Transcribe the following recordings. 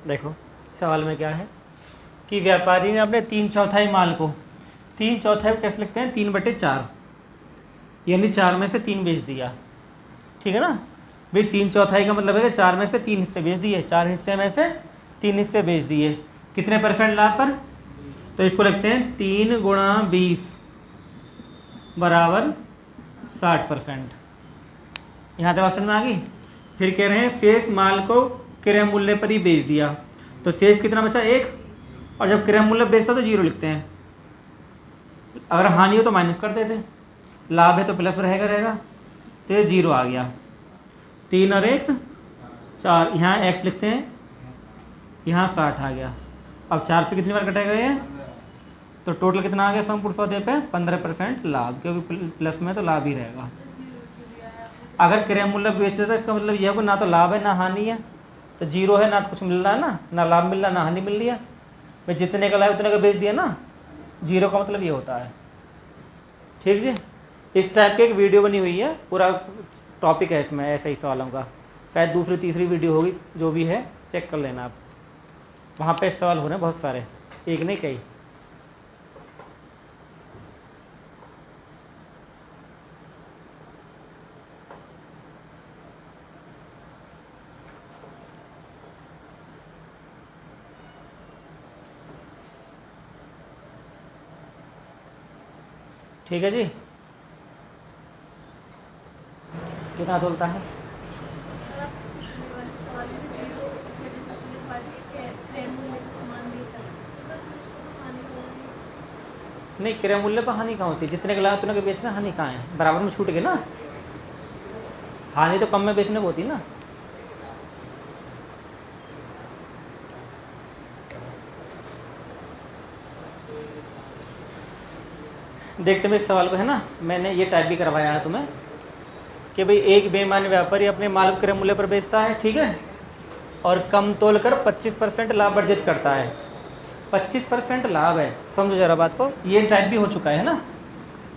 देखो सवाल में क्या है कि व्यापारी ने अपने 3/4 माल को 3/4 कैसे लिखते हैं, 3/4, यानी 4 में से 3 बेच दिया। ठीक है ना भाई, 3/4 का मतलब है कि 4 में से 3 हिस्से बेच दिए, 4 हिस्से में से 3 हिस्से बेच दिए। कितने परसेंट लाभ पर? तो इसको लिखते हैं 3 × 20 बराबर 60%। यहाँ तक बात समझ में आ गई। फिर कह रहे हैं शेष माल को क्रय मूल्य पर ही बेच दिया, तो शेष कितना बचा? 1। और जब क्रय मूल्य बेचता तो 0 लिखते हैं, अगर हानि हो तो माइनस कर देते, लाभ है तो प्लस रहेगा, तो ये 0 आ गया। 3 और 1 4, यहाँ x लिखते हैं, यहाँ 60 आ गया। अब 4 से कितनी बार कटेगा ये? तो टोटल कितना आ गया संपूर्ण सौदे पे? 15% लाभ, क्योंकि प्लस में तो लाभ ही रहेगा। अगर क्रय मूल्य बेच देता इसका मतलब यह है ना तो लाभ है ना हानि है, तो 0 है, ना तो कुछ मिल रहा है ना लाभ मिल रहा ना हानि मिल रही है। भाई जितने का लाभ उतने का बेच दिया ना, 0 का मतलब ये होता है। ठीक जी, इस टाइप की एक वीडियो बनी हुई है, पूरा टॉपिक है इसमें ऐसे ही सवालों का, शायद दूसरी तीसरी वीडियो होगी, जो भी है चेक कर लेना आप, वहाँ पे सवाल हो रहे हैं बहुत सारे, एक नहीं कई। ठीक है जी, कितना तोलता है? नहीं, क्रय मूल्य पर हानि कहाँ होती है? जितने का लाभ उतने का बेचना, हानि कहाँ है? बराबर में छूट गए ना, हानि तो कम में बेचने को होती ना। देखते हुए इस सवाल को है ना, मैंने ये टाइप भी करवाया है तुम्हें कि भाई एक बेईमान व्यापारी अपने माल को क्रय मूल्य पर बेचता है, ठीक है, और कम तोल कर 25% लाभ अर्जित करता है। 25% लाभ है, समझो जरा बात को, ये टाइप भी हो चुका है ना।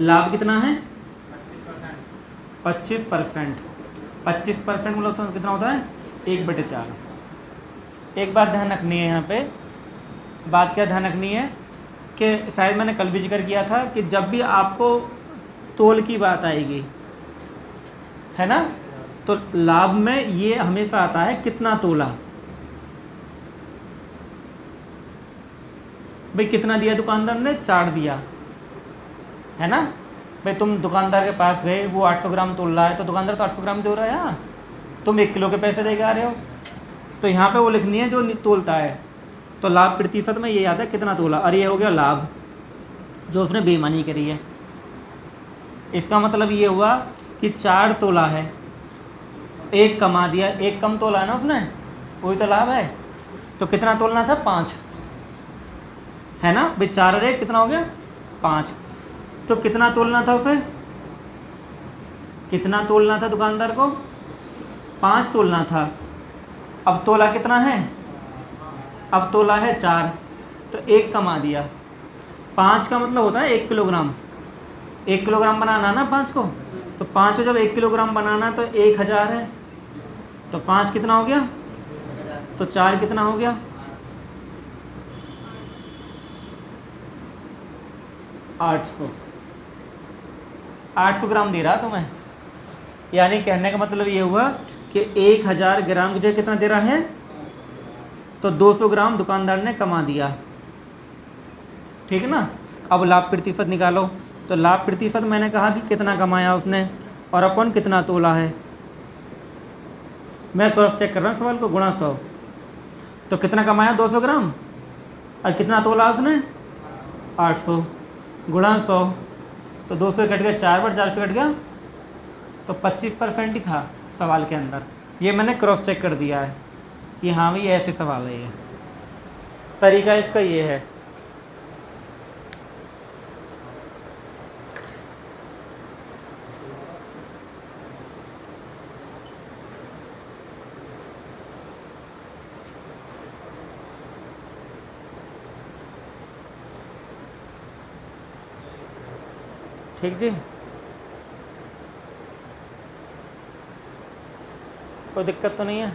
लाभ कितना है? 25%। 25% मतलब तो कितना होता है? 1/4। एक बात ध्यान रखनी है यहाँ पे, बात क्या ध्यान रखनी है कि शायद मैंने कल भी जिक्र किया था कि जब भी आपको तोल की बात आएगी, है ना, तो लाभ में ये हमेशा आता है कितना तोला। भाई कितना दिया दुकानदार ने? 4 दिया, है ना। भाई तुम दुकानदार के पास गए, वो 800 ग्राम तोल रहा है, तो दुकानदार तो 800 ग्राम दे रहा है, यहाँ तुम 1 किलो के पैसे दे के आ रहे हो, तो यहाँ पे वो लिखनी है जो तोलता है। तो लाभ प्रतिशत में ये याद है कितना तोला, और ये हो गया लाभ जो उसने बेईमानी करी है। इसका मतलब ये हुआ कि 4 तोला है, 1 कमा दिया, 1 कम तोला है ना उसने, वही तो लाभ है। तो कितना तोलना था? 5, है ना भाई। 4 और 1 कितना हो गया? 5। तो कितना तोलना था उसे? कितना तोलना था दुकानदार को? 5 तोलना था। अब तोला कितना है? अब तोला है 4, तो 1 कमा दिया। 5 का मतलब होता है 1 किलोग्राम। 1 किलोग्राम बनाना ना 5 को, तो 5 को जब 1 किलोग्राम बनाना तो 1000 है, तो 5 कितना हो गया? तो 4 कितना हो गया? 800। 800 ग्राम दे रहा तुम्हें, यानी कहने का मतलब ये हुआ कि 1000 ग्राम की जगह कितना दे रहा है? तो 200 ग्राम दुकानदार ने कमा दिया, ठीक है ना। अब लाभ प्रतिशत निकालो, तो लाभ प्रतिशत मैंने कहा कि कितना कमाया उसने और अपन कितना तोला है। मैं क्रॉस चेक कर रहा हूँ सवाल को, गुणा 100, तो कितना कमाया? 200 ग्राम, और कितना तोला उसने? 800 गुणा 100, तो 200 कट गया, 4 बार 4 से कट गया, तो 25% ही था सवाल के अंदर। ये मैंने क्रॉस चेक कर दिया है कि हाँ भाई ऐसे सवाल है, ये तरीका इसका ये है। ठीक जी, कोई दिक्कत तो नहीं है?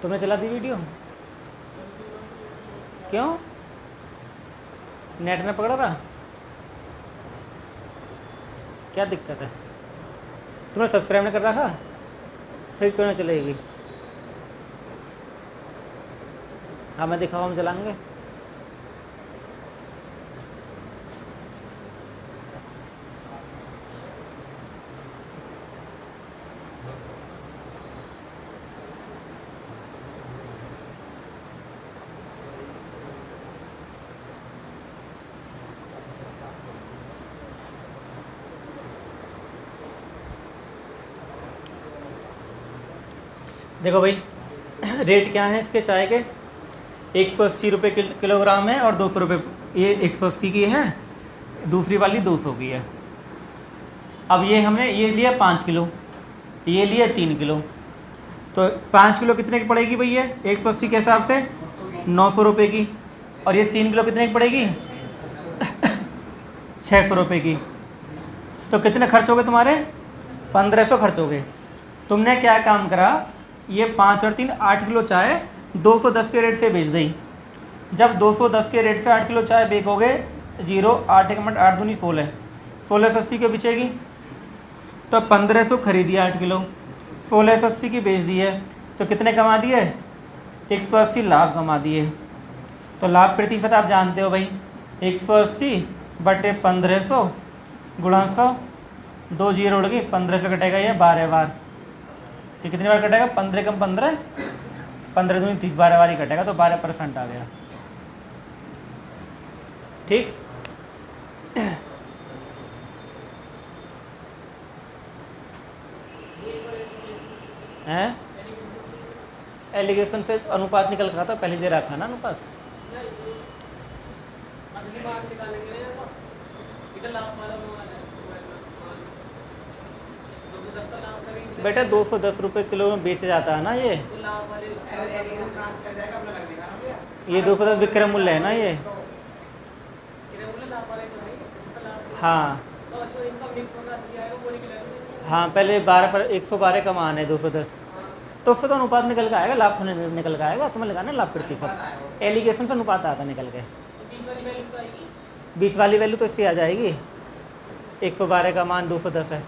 तुमने चला दी वीडियो? क्यों? नेट में पकड़ा रहा? क्या दिक्कत है? तुमने सब्सक्राइब नहीं कर रखा? फिर क्यों नहीं चलेगी? हाँ मैं दिखाओ, हम चलाएंगे। देखो भाई, रेट क्या है इसके चाय के? 180 रुपये किलोग्राम है और 200 रुपये, ये 180 की है, दूसरी वाली 200 की है। अब ये हमने ये लिया 5 किलो, ये लिया 3 किलो, तो 5 किलो कितने की पड़ेगी भैया 180 के हिसाब से? 900 रुपये की। और ये 3 किलो कितने की पड़ेगी? 600 रुपये की। तो कितने खर्च हो गए तुम्हारे? 1500 खर्च हो गए। तुमने क्या काम करा, ये 5 और 3 8 किलो चाय 210 के रेट से बेच दी। जब 210 के रेट से 8 किलो चाय बेचोगे, 0 8 1 मिनट 8 दूनी 16, 1680 के बिचेगी। तो 1500 खरीदी 8 किलो, 1680 की बेच दी है, तो कितने कमा दिए? 180 लाभ कमा दिए। तो लाभ प्रतिशत आप जानते हो भाई, 180 बटे 1500 गुणा 100, 2 जीरो उड़ गई, 1500 कटेगा ये 12 बार। ये कितनी बार कटेगा? 15 कम 15, 15 दूनी 30, 12 बार ही कटेगा, तो 12% आ गया। ठीक। है एलिगेशन से अनुपात निकल रहा था, पहले दे रखा ना अनुपात। बेटा 210 रुपये किलो में बेचा जाता है ना ये 210 विक्रय मूल्य है ना ये। हाँ हाँ, पहले 12 पर 112 का मान है 210, तो उससे तो अनुपात निकल के आएगा, लाभ तो निकल के आएगा। तुम्हें लगाना लाभ प्रतिशत, एलिगेशन से अनुपात आता निकल के। बीच वाली वैल्यू तो इससे आ जाएगी, 112 का मान 210 है।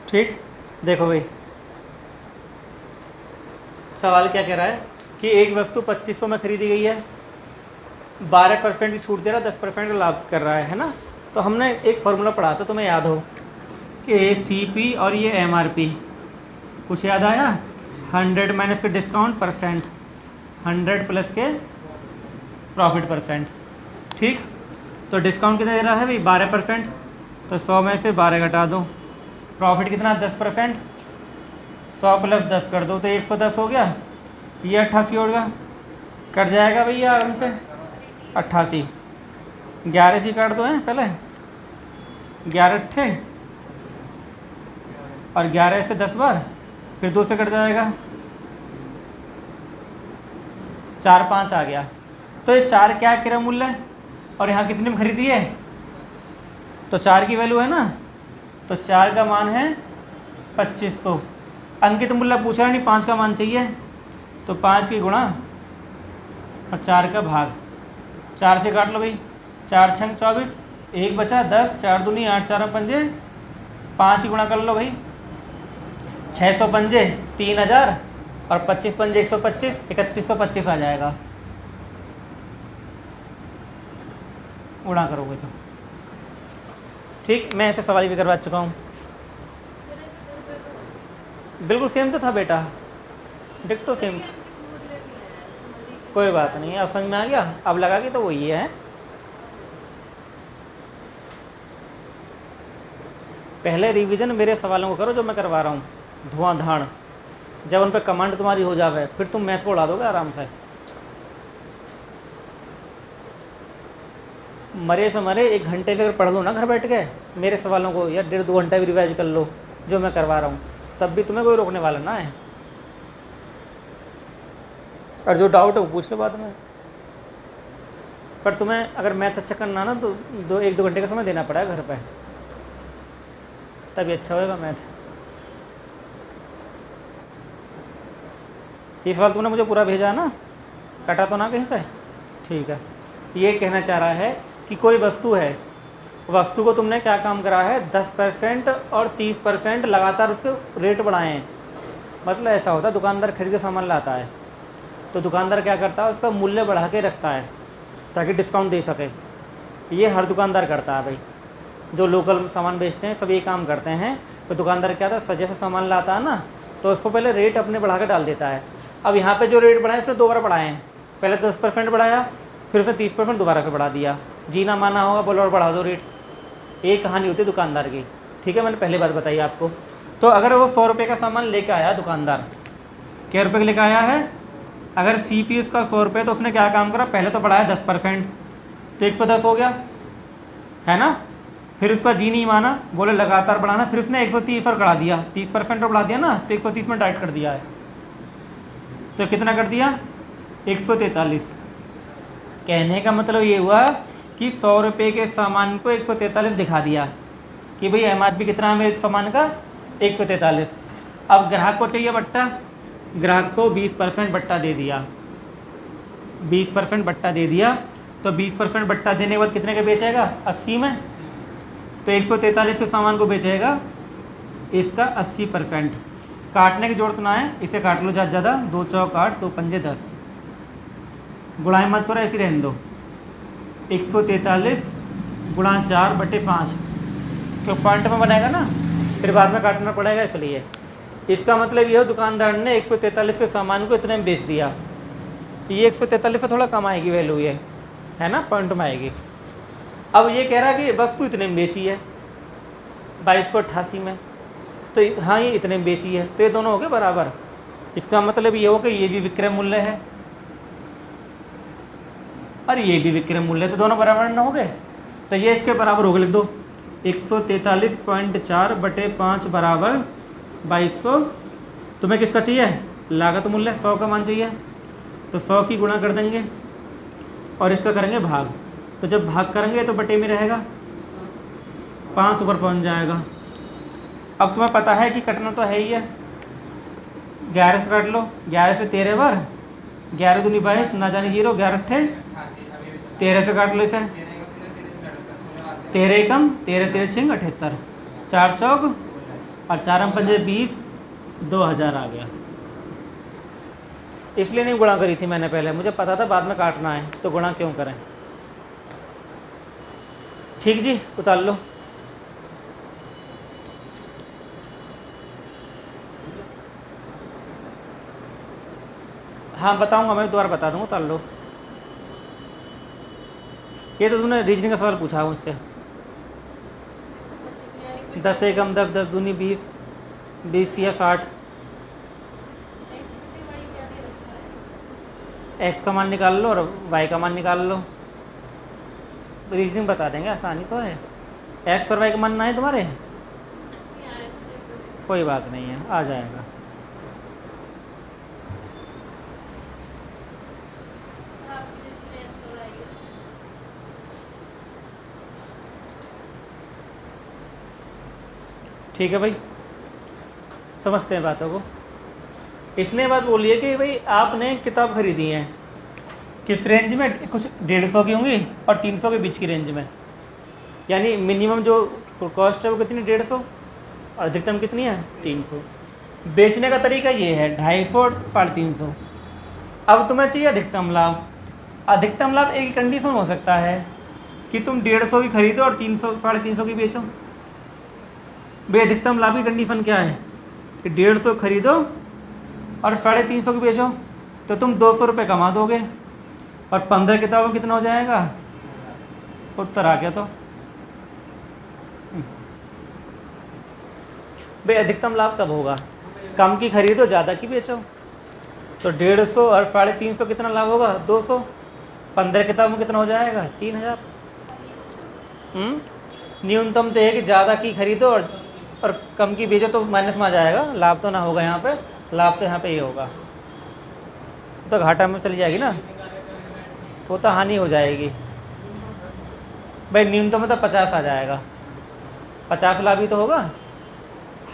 ठीक। देखो भाई, सवाल क्या कह रहा है कि एक वस्तु 2500 में खरीदी गई है, 12% की छूट दे रहा है, 10% का लाभ कर रहा है ना। तो हमने एक फॉर्मूला पढ़ा था, तुम्हें याद हो कि CP और ये MRP, कुछ याद आया? 100 माइनस के डिस्काउंट परसेंट, 100 प्लस के प्रॉफिट परसेंट। ठीक। तो डिस्काउंट कितना दे रहा है भाई? 12%, तो 100 में से 12 घटा दो। प्रॉफिट कितना? 10%, 100 प्लस 10 कर दो तो 110 हो गया। ये 88 होगा, कट जाएगा भैया आराम से 88। 11 से काट दो हैं पहले, 11 अट्ठे और 11 से 10 बार, फिर 2 से कट जाएगा, 4 5 आ गया। तो ये 4 क्या क्रय मूल्य है और यहाँ कितने में खरीदी है? तो 4 की वैल्यू है ना, तो 4 का मान है 2500। अंकित मूल्य पूछ रहा नहीं, 5 का मान चाहिए, तो 5 की गुणा और 4 का भाग, 4 से काट लो भाई, 4 छंग 24, 1 बचा 10, 4 दूनी 8, 4 पंजे 5 की गुणा कर लो भाई, 600 पंजे 3000 और 25 पंजे 125, 3125 आ जाएगा। गुणा करोगे तो ठीक। मैं ऐसे सवाल भी करवा चुका हूँ, बिल्कुल सेम तो था बेटा, डिक्टो सेम। कोई बात नहीं, अब समझ में आ गया, अब लगा कि तो वो ये है। पहले रिवीजन मेरे सवालों को करो जो मैं करवा रहा हूँ, धुआंधाड़। जब उन पर कमांड तुम्हारी हो जावे, फिर तुम मैथ को उड़ा दोगे आराम से। मरे से मरे 1 घंटे भी अगर पढ़ लो ना घर बैठ के मेरे सवालों को, या 1.5-2 घंटा भी रिवाइज कर लो जो मैं करवा रहा हूँ, तब भी तुम्हें कोई रोकने वाला ना है। और जो डाउट है वो पूछ लो बाद में। पर तुम्हें अगर मैथ अच्छा करना ना तो 1-2 घंटे का समय देना पड़ेगा घर पे। तभी अच्छा होएगा मैथ। ये सवाल तुमने मुझे पूरा भेजा ना, कटा तो ना कहीं पे? ठीक है। ये कहना चाह रहा है कि कोई वस्तु है, वस्तु को तुमने क्या काम करा है, 10% और 30% लगातार उसके रेट बढ़ाए हैं। मतलब ऐसा होता है, दुकानदार खरीद के सामान लाता है तो दुकानदार क्या करता है, उसका मूल्य बढ़ा के रखता है ताकि डिस्काउंट दे सके। ये हर दुकानदार करता है भाई, जो लोकल सामान बेचते हैं सब ये काम करते हैं। तो दुकानदार क्या था, जैसे सामान लाता है ना तो उसको पहले रेट अपने बढ़ा के डाल देता है। अब यहाँ पे जो रेट बढ़ाए उसने 2 बार बढ़ाए हैं, पहले 10% बढ़ाया, फिर उसने 30% दोबारा से बढ़ा दिया। जीना माना होगा, बोलो और बढ़ा दो रेट। एक कहानी होती है दुकानदार की, ठीक है, मैंने पहले बात बताई आपको। तो अगर वो 100 रुपये का सामान लेके आया दुकानदार, क्या रुपये का लेके आया है, अगर CP उसका 100 रुपये, तो उसने क्या काम करा, पहले तो बढ़ाया 10%, तो 110 हो गया, है ना। फिर उसका जी नहीं माना, बोले लगातार बढ़ाना, फिर उसने 130 और बढ़ा दिया, 30% और बढ़ा दिया ना, तो 130 में डाइट कर दिया है। तो कितना कर दिया, 143। कहने का मतलब ये हुआ कि 100 रुपये के सामान को 143 दिखा दिया कि भाई MRP कितना है मेरे सामान का, 143। अब ग्राहक को चाहिए बट्टा, ग्राहक को 20% बट्टा दे दिया, 20% बट्टा दे दिया। तो 20% बट्टा देने के बाद कितने का बेचेगा, 80 में। तो 143 के सामान को बेचेगा इसका 80%। काटने की जरूरत ना है, इसे काट लो ज़्यादा, 2 चौक 8, 2 पंजे 10, गुणाएं मत करो, ऐसी रहने दो। 143 गुणा 4/5, तो पॉइंट में बनेगा ना, फिर बाद में काटना पड़ेगा, इसलिए। इसका मतलब ये हो, दुकानदार ने 143 के सामान को इतने में बेच दिया। ये 143 से थोड़ा कम आएगी वैल्यू, ये है ना, पॉइंट में आएगी। अब ये कह रहा है कि वस्तु इतने में बेची है 2288 में, तो हाँ ये इतने में बेची है, तो ये दोनों हो गए बराबर। इसका मतलब ये हो कि ये भी विक्रय मूल्य है और ये भी विक्रय मूल्य है, तो दोनों बराबर ना हो गए। तो ये इसके बराबर हो गए, लिख दो 143.4/5 बराबर 2200। तुम्हें किसका चाहिए, लागत मूल्य, 100 का मान चाहिए, तो 100 की गुणा कर देंगे और इसका करेंगे भाग। तो जब भाग करेंगे तो बटे में रहेगा, 5 ऊपर पहुँच जाएगा। अब तुम्हें पता है कि कटना तो है ही है, 11 से काट लो, 11 से 13 बार, 11 दूनी 22, ना जाने 0, 11 अट्ठे 13 से काट लो इसे, 13 एकम 13 13 छिंग 78, 4 चौक और 4 पंजे 20, 2000 आ गया। इसलिए नहीं गुणा करी थी मैंने पहले, मुझे पता था बाद में काटना है, तो गुणा क्यों करें। ठीक जी, उतार लो। हाँ बताऊंगा, मैं दोबारा बता दूंगा, उतार लो। ये तो तुमने रीजनिंग का सवाल पूछा मुझसे। 10 एकम 10, 10 दूनी 20, 20 किया 60। एक्स का मान निकाल लो और वाई का मान निकाल लो, रीजनिंग बता देंगे, आसानी तो है। एक्स और वाई का मान ना है तुम्हारे, कोई बात नहीं है, आ जाएगा। ठीक है भाई, समझते हैं बातों को। इसने बात बोली है कि भाई आपने किताब खरीदी है किस रेंज में, कुछ 150 की होंगी और 300 के बीच की रेंज में, यानी मिनिमम जो कॉस्ट है वो कितनी, 150, और अधिकतम कितनी है, 300। बेचने का तरीका ये है, 250 और 350। अब तुम्हें चाहिए अधिकतम लाभ। अधिकतम लाभ एक कंडीशन हो सकता है कि तुम 150 की खरीदो और 300 350 की बेचो। भाई अधिकतम लाभ की कंडीशन क्या है कि 150 खरीदो और 350 की बेचो, तो तुम 200 रुपये कमा दोगे और 15 किताबों कितना हो जाएगा, उत्तर आ गया। तो भाई अधिकतम लाभ कब होगा, कम की खरीदो ज़्यादा की बेचो। तो 150 और 350 कितना लाभ होगा, 200। 15 किताबों कितना हो जाएगा, 3000। न्यूनतम तो है कि ज़्यादा की खरीदो और कम की बेचो, तो माइनस में आ जाएगा, लाभ तो ना होगा यहाँ पे, लाभ तो यहाँ पे ही होगा। तो घाटा में चली जाएगी ना, वो तो हानि हो जाएगी। भाई न्यूनतम मतलब 50 आ जाएगा, 50 लाभ ही तो होगा,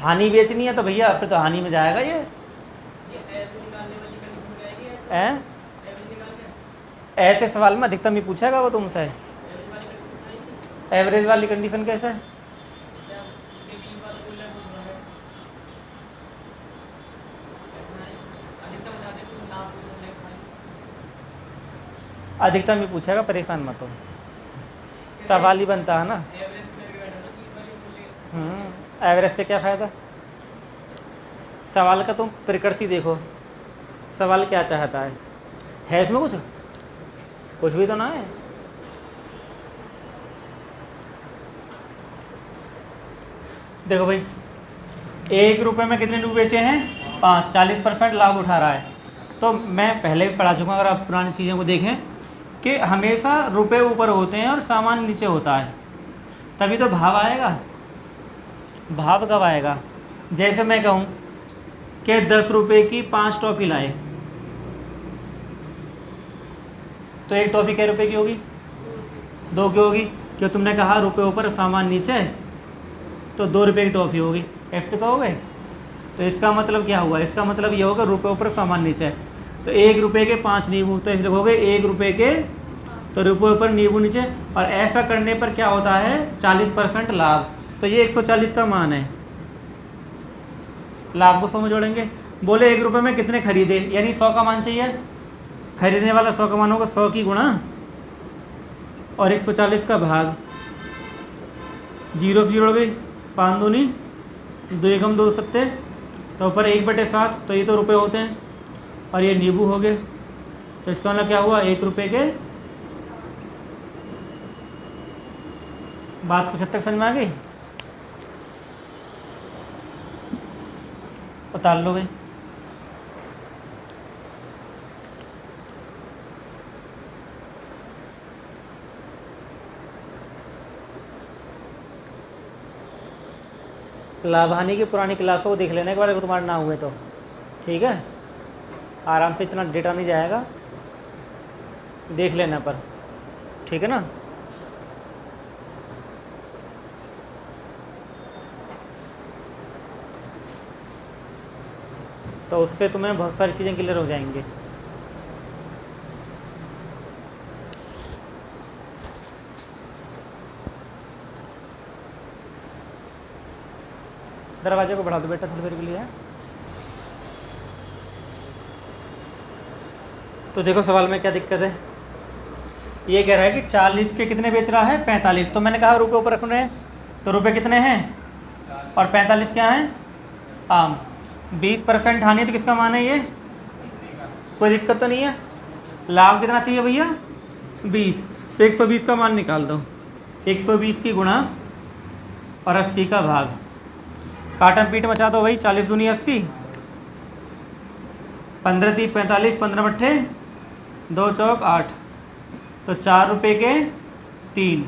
हानि बेचनी है तो भैया फिर तो हानि में जाएगा ये। ऐसे सवाल में अधिकतम ही पूछेगा वो तुमसे। एवरेज वाली कंडीशन कैसे है? अधिकतम ही पूछेगा, परेशान मत हो, सवाल ही बनता है ना। एवरेज से क्या फ़ायदा? सवाल का तुम प्रकृति देखो, सवाल क्या चाहता है इसमें कुछ भी तो ना है। देखो भाई, 1 रुपये में कितने नींबू बेचे हैं? 5, 40% लाभ उठा रहा है। तो मैं पहले भी पढ़ा चुका, अगर आप पुरानी चीज़ों को देखें कि हमेशा रुपए ऊपर होते हैं और सामान नीचे होता है, तभी तो भाव आएगा। भाव कब आएगा? जैसे मैं कहूँ कि 10 रुपये की 5 टॉफ़ी लाए, तो एक टॉफ़ी कै रुपये की होगी? 2 की होगी, क्यों तुमने कहा रुपये ऊपर सामान नीचे, तो 2 रुपये की टॉफ़ी होगी, ऐसे कहोगे। तो इसका मतलब क्या हुआ? इसका मतलब ये होगा रुपये ऊपर सामान नीचे। तो 1 रुपये के 5 नींबू, तो इसे लिखोगे 1 रुपये के, तो रुपये ऊपर नींबू नीचे। और ऐसा करने पर क्या होता है? 40% लाभ। तो ये 140 का मान है। लाभ को 100 में जोड़ेंगे। बोले 1 रुपये में कितने खरीदे, यानी 100 का मान चाहिए। खरीदने वाला 100 का मान होगा 100 की गुणा और 140 का भाग। 0 से जोड़ोगे, 5 दूनी 2 एकम 2 सत्ते, तो ऊपर 1/7, तो ये तो रुपये होते हैं और ये नींबू हो गए। तो इसका मतलब क्या हुआ? 1 रुपये के। बात कुछ हद तक समझ में आ गई? उतार लो भाई। लाभ हानि की पुरानी क्लासों को देख लेना एक बार, अगर तुम्हारे ना हुए तो, ठीक है। आराम से, इतना डेटा नहीं जाएगा, देख लेना पर, ठीक है ना। तो उससे तुम्हें बहुत सारी चीज़ें क्लियर हो जाएंगी। दरवाजे को बढ़ा दो बेटा थोड़ी देर के लिए। तो देखो सवाल में क्या दिक्कत है। ये कह रहा है कि 40 के कितने बेच रहा है? 45। तो मैंने कहा रुपये ऊपर रख रहे हैं, तो रुपये कितने हैं? और 45 क्या है? आम। 20% हानि, तो किसका मान है ये? कोई दिक्कत तो नहीं है। लाभ कितना चाहिए भैया? 20। तो 120 का मान निकाल दो। 120 की गुणा और 80 का भाग। काटम पीट मचा दो भाई। 40 दूनी 80, 15 × 3 = 45, 15 बट्ठे 2 चौक 8, तो 4 रुपये के 3।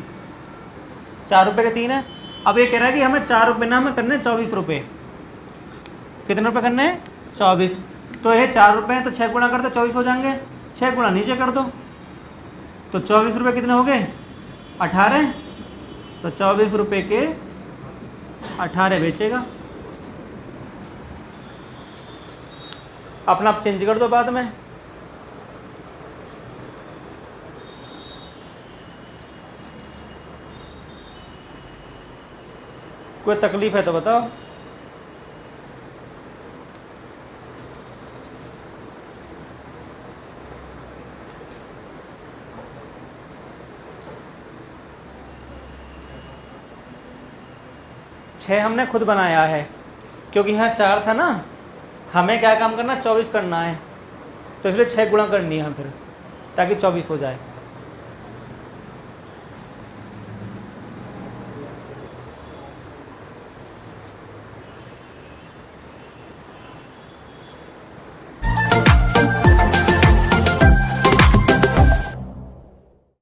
4 रुपये के 3 है। अब ये कह रहा है कि हमें 4 रुपये ना, हमें करने 24 रुपये। कितने रुपये करने हैं? 24। तो ये 4 रुपये हैं, तो 6 गुणा कर दो, 24 हो जाएंगे। 6 गुणा नीचे कर दो, तो 24 रुपये कितने हो गए? 18। तो 24 रुपये के 18 बेचेगा। अपना आप चेंज कर दो बाद में। कोई तकलीफ है तो बताओ। छः हमने खुद बनाया है, क्योंकि यहाँ 4 था ना, हमें क्या काम करना? 24 करना है, तो इसलिए 6 गुणा करनी है फिर, ताकि 24 हो जाए।